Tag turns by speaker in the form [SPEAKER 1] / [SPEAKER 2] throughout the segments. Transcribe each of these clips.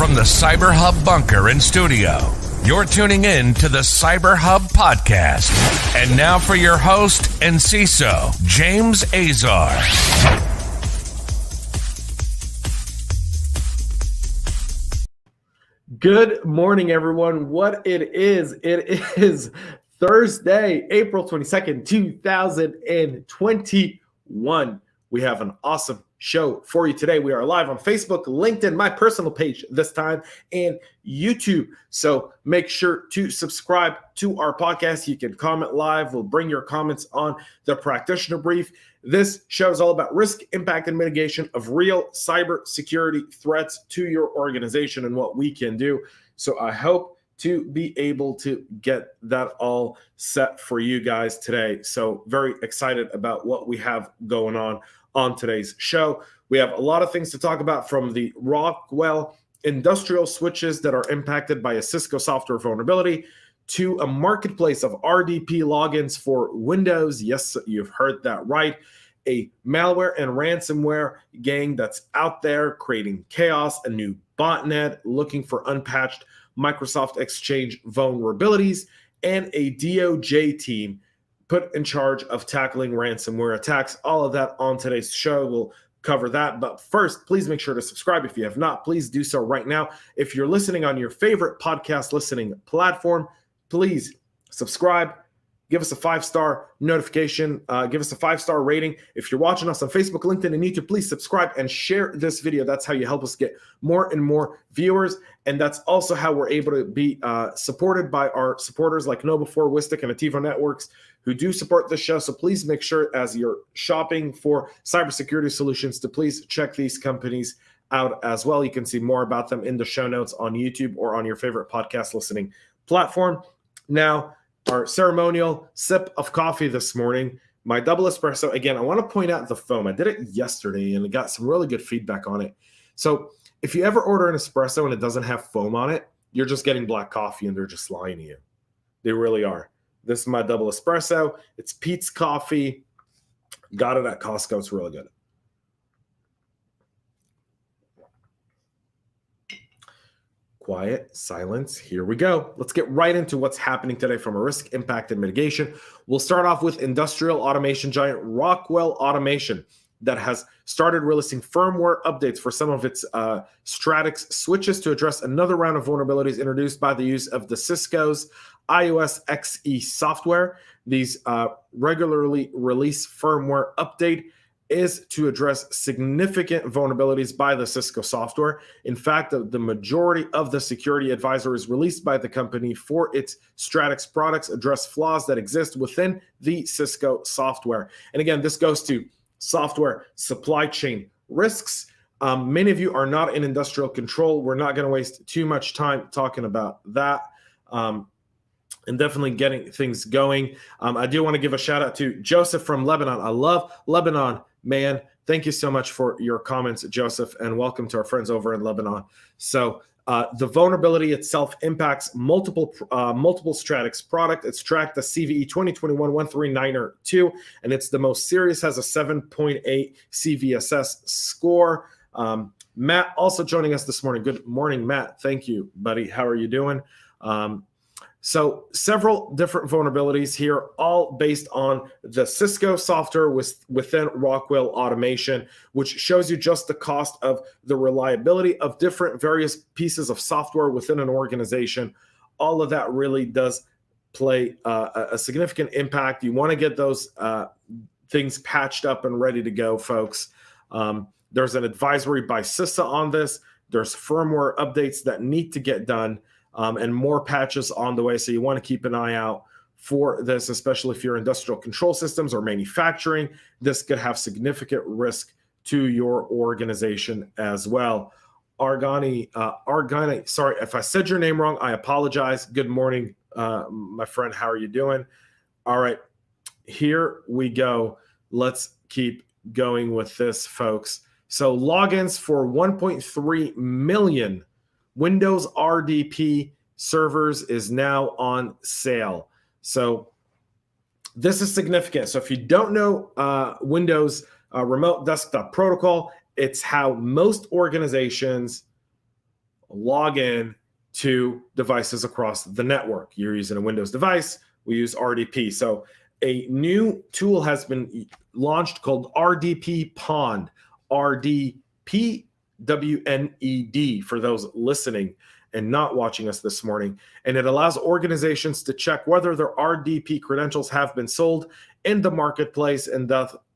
[SPEAKER 1] From the CyberHub bunker and studio, you're tuning in to the CyberHub podcast. And now for your host and CISO, James Azar.
[SPEAKER 2] Good morning, everyone. What it is Thursday, April 22nd, 2021. We have an awesome show for you today. We are live on Facebook, LinkedIn, my personal page this time, and YouTube. So make sure to subscribe to our podcast. You can comment live. We'll bring your comments on the Practitioner Brief. This show is all about risk, impact, and mitigation of real cybersecurity threats to your organization and what we can do. So I hope to be able to get that all set for you guys today. So very excited about what we have going on today's show. We have a lot of things to talk about, from the Rockwell industrial switches that are impacted by a Cisco software vulnerability to a marketplace of RDP logins for Windows. Yes, you've heard that right. A malware and ransomware gang that's out there creating chaos, a new botnet looking for unpatched Microsoft Exchange vulnerabilities, and a DOJ team put in charge of tackling ransomware attacks. All of that on today's show. We'll cover that. But first, please make sure to subscribe. If you have not, please do so right now. If you're listening on your favorite podcast listening platform, please subscribe. Give us a 5-star notification. Give us a 5-star rating. If you're watching us on Facebook, LinkedIn, and YouTube, please subscribe and share this video. That's how you help us get more and more viewers. And that's also how we're able to be supported by our supporters like Know4, Wistic, and Ativo Networks, who do support this show. So please make sure, as you're shopping for cybersecurity solutions, to please check these companies out as well. You can see more about them in the show notes on YouTube or on your favorite podcast listening platform. Now, our ceremonial sip of coffee this morning, my double espresso. Again, I want to point out the foam. I did it yesterday and I got some really good feedback on it. So if you ever order an espresso and it doesn't have foam on it, you're just getting black coffee and they're just lying to you. They really are. This is my double espresso. It's Pete's Coffee. Got it at Costco. It's really good. Quiet, silence. Here we go. Let's get right into what's happening today from a risk, impact, and mitigation. We'll start off with industrial automation giant Rockwell Automation that has started releasing firmware updates for some of its Stratix switches to address another round of vulnerabilities introduced by the use of the Cisco's iOS XE software. These regularly released firmware update is to address significant vulnerabilities by the Cisco software. In fact, the majority of the security advisories released by the company for its Stratix products address flaws that exist within the Cisco software. And again, this goes to software supply chain risks. Many of you are not in industrial control. We're not going to waste too much time talking about that. And definitely getting things going. I do want to give a shout out to Joseph from Lebanon. I love Lebanon, man. Thank you so much for your comments, Joseph, and welcome to our friends over in Lebanon. So the vulnerability itself impacts multiple Stratix product. It's tracked the CVE 2021-139-2, and it's the most serious, has a 7.8 CVSS score. Matt also joining us this morning. Good morning, Matt. Thank you, buddy. How are you doing? So several different vulnerabilities here, all based on the Cisco software within Rockwell Automation, which shows you just the cost of the reliability of different various pieces of software within an organization. All of that really does play a significant impact. You want to get those things patched up and ready to go, folks. There's an advisory by CISO on this. There's firmware updates that need to get done. And more patches on the way. So you want to keep an eye out for this, especially if you're industrial control systems or manufacturing. This could have significant risk to your organization as well. Argani, sorry if I said your name wrong. I apologize. Good morning, my friend. How are you doing? All right, here we go. Let's keep going with this, folks. So logins for 1.3 million Windows RDP servers is now on sale. So this is significant. So if you don't know Windows Remote Desktop Protocol, it's how most organizations log in to devices across the network. You're using a Windows device, we use RDP. So a new tool has been launched called RDP Pond, RDP WNED for those listening and not watching us this morning. And it allows organizations to check whether their RDP credentials have been sold in the marketplace, and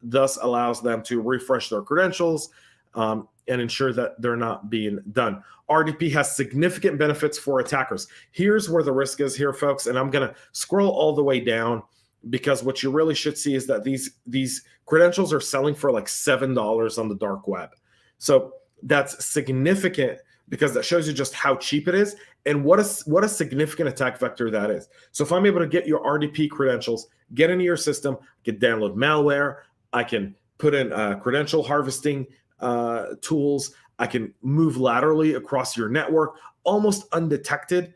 [SPEAKER 2] thus allows them to refresh their credentials and ensure that they're not being done. RDP has significant benefits for attackers. Here's where the risk is here, folks, and I'm going to scroll all the way down, because what you really should see is that these credentials are selling for like $7 on the dark web. So that's significant, because that shows you just how cheap it is and what a significant attack vector that is. So if I'm able to get your RDP credentials, get into your system, I can download malware, I can put in credential harvesting tools, I can move laterally across your network almost undetected.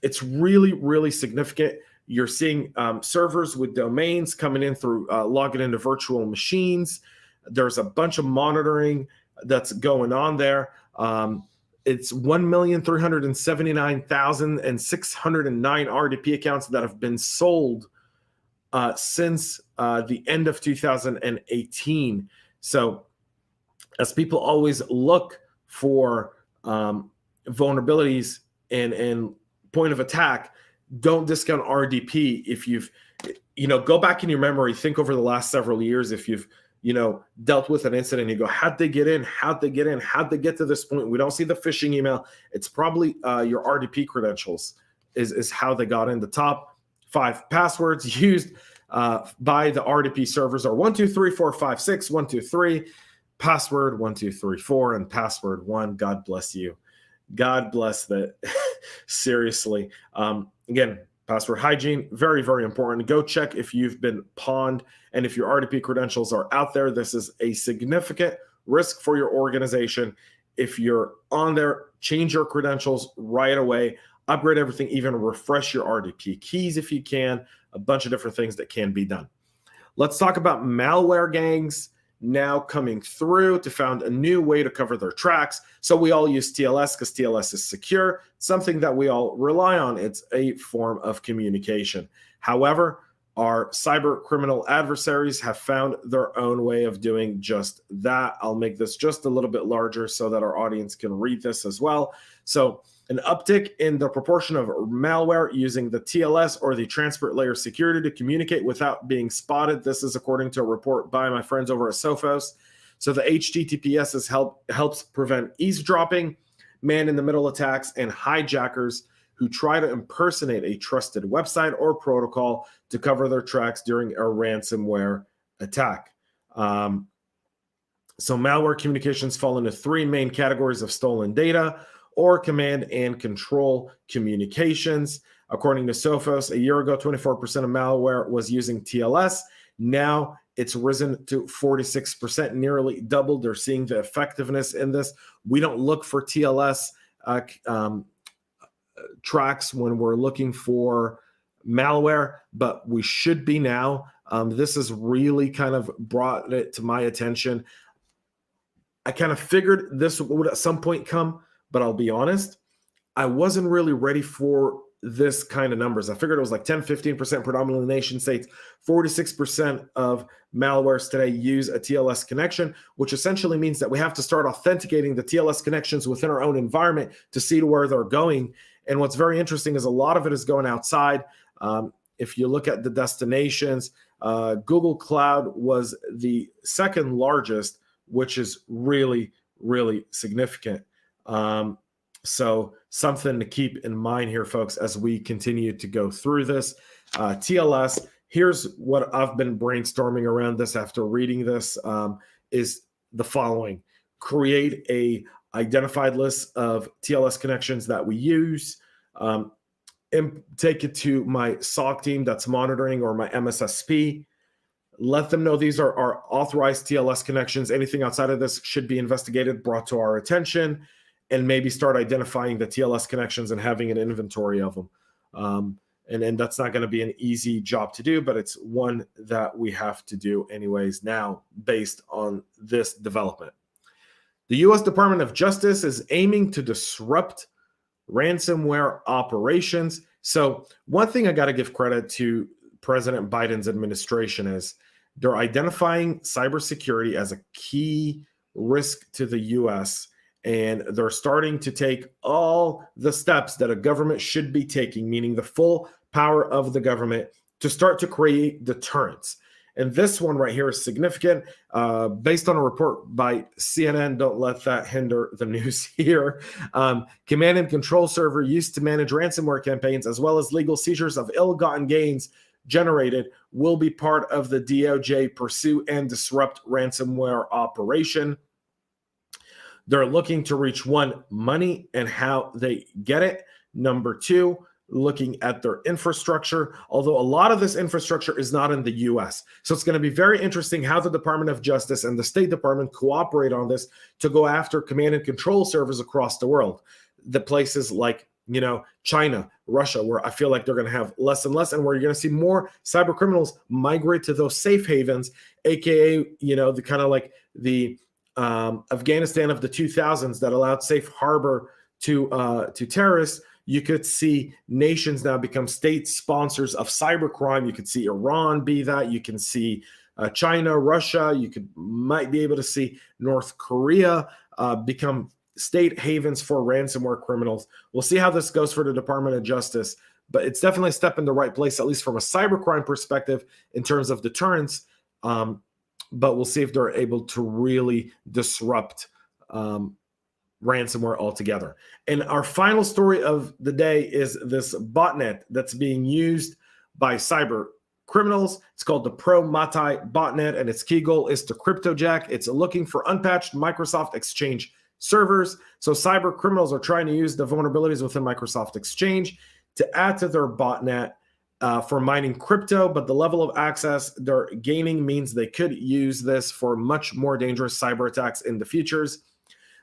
[SPEAKER 2] It's really, really significant. You're seeing servers with domains coming in through logging into virtual machines. There's a bunch of monitoring that's going on there. It's 1,379,609 RDP accounts that have been sold since the end of 2018. So as people always look for vulnerabilities and point of attack, don't discount RDP. If you've, go back in your memory, think over the last several years, if you've, dealt with an incident, you go, how'd they get in? How'd they get in? How'd they get to this point? We don't see the phishing email. It's probably your RDP credentials is how they got in. The top 5 passwords used by the RDP servers are 123456, 123, password 1234, and password 1. God bless you. God bless that. Seriously. Again, password hygiene, very, very important. Go check if you've been pawned and if your RDP credentials are out there. This is a significant risk for your organization. If you're on there, change your credentials right away, upgrade everything, even refresh your RDP keys if you can, a bunch of different things that can be done. Let's talk about malware gangs now coming through to found a new way to cover their tracks. So we all use TLS because TLS is secure, something that we all rely on. It's a form of communication. However, our cyber criminal adversaries have found their own way of doing just that. I'll make this just a little bit larger so that our audience can read this as well. So an uptick in the proportion of malware using the TLS or the transport layer security to communicate without being spotted. This is according to a report by my friends over at Sophos. So the HTTPS helps prevent eavesdropping, man-in-the-middle attacks, and hijackers who try to impersonate a trusted website or protocol to cover their tracks during a ransomware attack. So malware communications fall into 3 main categories of stolen data or command and control communications. According to Sophos, a year ago, 24% of malware was using TLS. Now it's risen to 46%, nearly doubled. They're seeing the effectiveness in this. We don't look for TLS tracks when we're looking for malware, but we should be now. This has really kind of brought it to my attention. I kind of figured this would at some point come, but I'll be honest, I wasn't really ready for this kind of numbers. I figured it was like 10, 15% predominantly nation states. 46% of malwares today use a TLS connection, which essentially means that we have to start authenticating the TLS connections within our own environment to see to where they're going. And what's very interesting is a lot of it is going outside. If you look at the destinations, Google Cloud was the second largest, which is really, really significant. So something to keep in mind here, folks, as we continue to go through this. TLS, here's what I've been brainstorming around this after reading this, is the following. Create a identified list of TLS connections that we use, and take it to my SOC team that's monitoring or my MSSP. Let them know these are our authorized TLS connections. Anything outside of this should be investigated, brought to our attention, and maybe start identifying the TLS connections and having an inventory of them. And that's not going to be an easy job to do, but it's one that we have to do anyways now based on this development. The U.S. Department of Justice is aiming to disrupt ransomware operations. So one thing I got to give credit to President Biden's administration is they're identifying cybersecurity as a key risk to the U.S., and they're starting to take all the steps that a government should be taking, meaning the full power of the government, to start to create deterrence. And this one right here is significant. Based on a report by CNN, don't let that hinder the news here. Command and control server used to manage ransomware campaigns, as well as legal seizures of ill-gotten gains generated, will be part of the DOJ pursue and disrupt ransomware operation. They're looking to reach one, money and how they get it. Number two, looking at their infrastructure, although a lot of this infrastructure is not in the US. So it's going to be very interesting how the Department of Justice and the State Department cooperate on this to go after command and control servers across the world. The places like, China, Russia, where I feel like they're going to have less and less, and where you're going to see more cyber criminals migrate to those safe havens, aka, the kind of like the Afghanistan of the 2000s that allowed safe harbor to terrorists. You could see nations now become state sponsors of cybercrime. You could see Iran be that. You can see China, Russia. Might be able to see North Korea become state havens for ransomware criminals. We'll see how this goes for the Department of Justice, but it's definitely a step in the right place, at least from a cybercrime perspective in terms of deterrence. But we'll see if they're able to really disrupt ransomware altogether. And our final story of the day is this botnet that's being used by cyber criminals. It's called the Promata botnet, and its key goal is to cryptojack. It's looking for unpatched Microsoft Exchange servers. So cyber criminals are trying to use the vulnerabilities within Microsoft Exchange to add to their botnet for mining crypto, but the level of access they're gaining means they could use this for much more dangerous cyber attacks in the futures.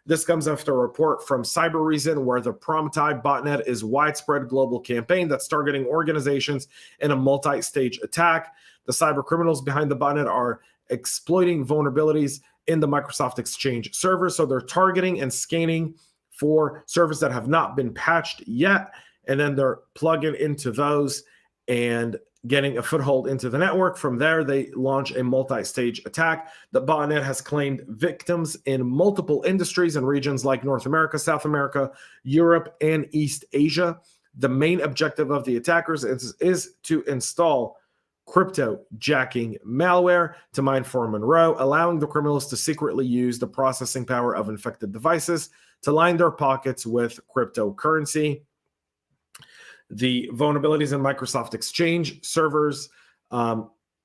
[SPEAKER 2] This comes after a report from Cyber Reason, where the Promata botnet is a widespread global campaign that's targeting organizations in a multi-stage attack. The cyber criminals behind the botnet are exploiting vulnerabilities in the Microsoft Exchange server. So they're targeting and scanning for servers that have not been patched yet, and then they're plugging into those and getting a foothold into the network. From there, they launch a multi-stage attack. The botnet has claimed victims in multiple industries and regions like North America, South America, Europe, and East Asia. The main objective of the attackers is to install crypto-jacking malware to mine for Monroe, allowing the criminals to secretly use the processing power of infected devices to line their pockets with cryptocurrency. The vulnerabilities in Microsoft Exchange servers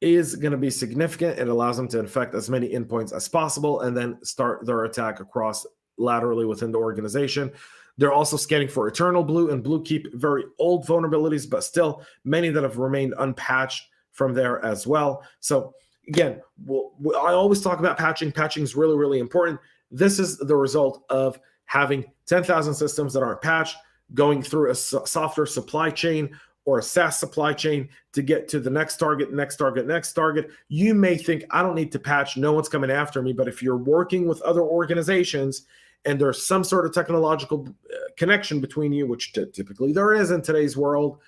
[SPEAKER 2] is going to be significant. It allows them to infect as many endpoints as possible and then start their attack across laterally within the organization. They're also scanning for Eternal Blue and Blue Keep, very old vulnerabilities, but still many that have remained unpatched from there as well. So again, I always talk about patching. Patching is really, really important. This is the result of having 10,000 systems that aren't patched, going through a software supply chain or a SaaS supply chain to get to the next target, next target, next target. You may think, I don't need to patch, no one's coming after me. But if you're working with other organizations and there's some sort of technological connection between you, which typically there is in today's world,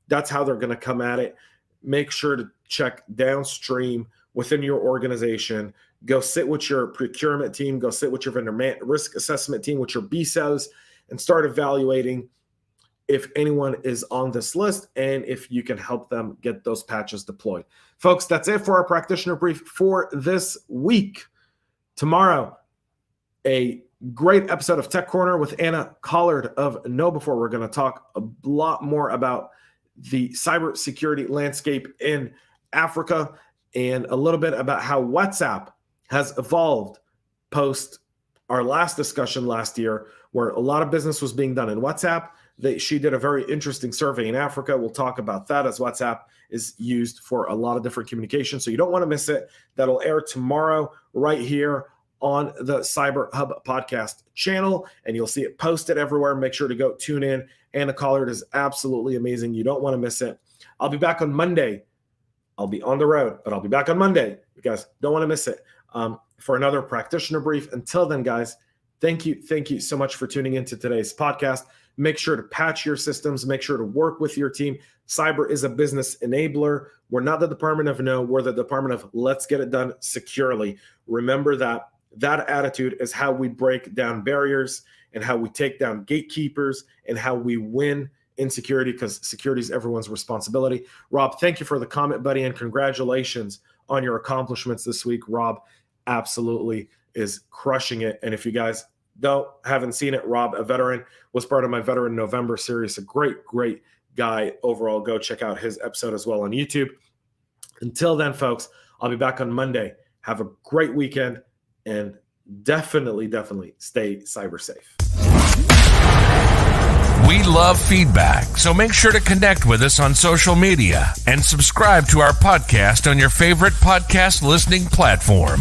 [SPEAKER 2] that's how they're going to come at it. Make sure to check downstream within your organization. Go sit with your procurement team, go sit with your vendor risk assessment team, with your BSOs, and start evaluating if anyone is on this list and if you can help them get those patches deployed. Folks, that's it for our practitioner brief for this week. Tomorrow, a great episode of Tech Corner with Anna Collard of KnowBe4. We're going to talk a lot more about the cybersecurity landscape in Africa and a little bit about how WhatsApp has evolved post our last discussion last year, where a lot of business was being done in WhatsApp. She did a very interesting survey in Africa. We'll talk about that, as WhatsApp is used for a lot of different communications. So you don't want to miss it. That'll air tomorrow right here on the CyberHub podcast channel, and you'll see it posted everywhere. Make sure to go tune in. Anna Collard is absolutely amazing. You don't want to miss it. I'll be back on Monday. I'll be on the road, but I'll be back on Monday. You guys don't want to miss it for another practitioner brief. Until then, guys, Thank you so much for tuning into today's podcast. Make sure to patch your systems. Make sure to work with your team. Cyber is a business enabler. We're not the Department of No. We're the Department of let's get it done securely. Remember that attitude is how we break down barriers and how we take down gatekeepers and how we win in security, because security is everyone's responsibility. Rob, thank you for the comment, buddy, and congratulations on your accomplishments this week. Rob absolutely is crushing it. And if you guys haven't seen it, Rob, a veteran, was part of my Veteran November series. A great guy overall. Go check out his episode as well on YouTube. Until then, folks, I'll be back on Monday. Have a great weekend and definitely stay cyber safe.
[SPEAKER 1] We love feedback, so make sure to connect with us on social media and subscribe to our podcast on your favorite podcast listening platform.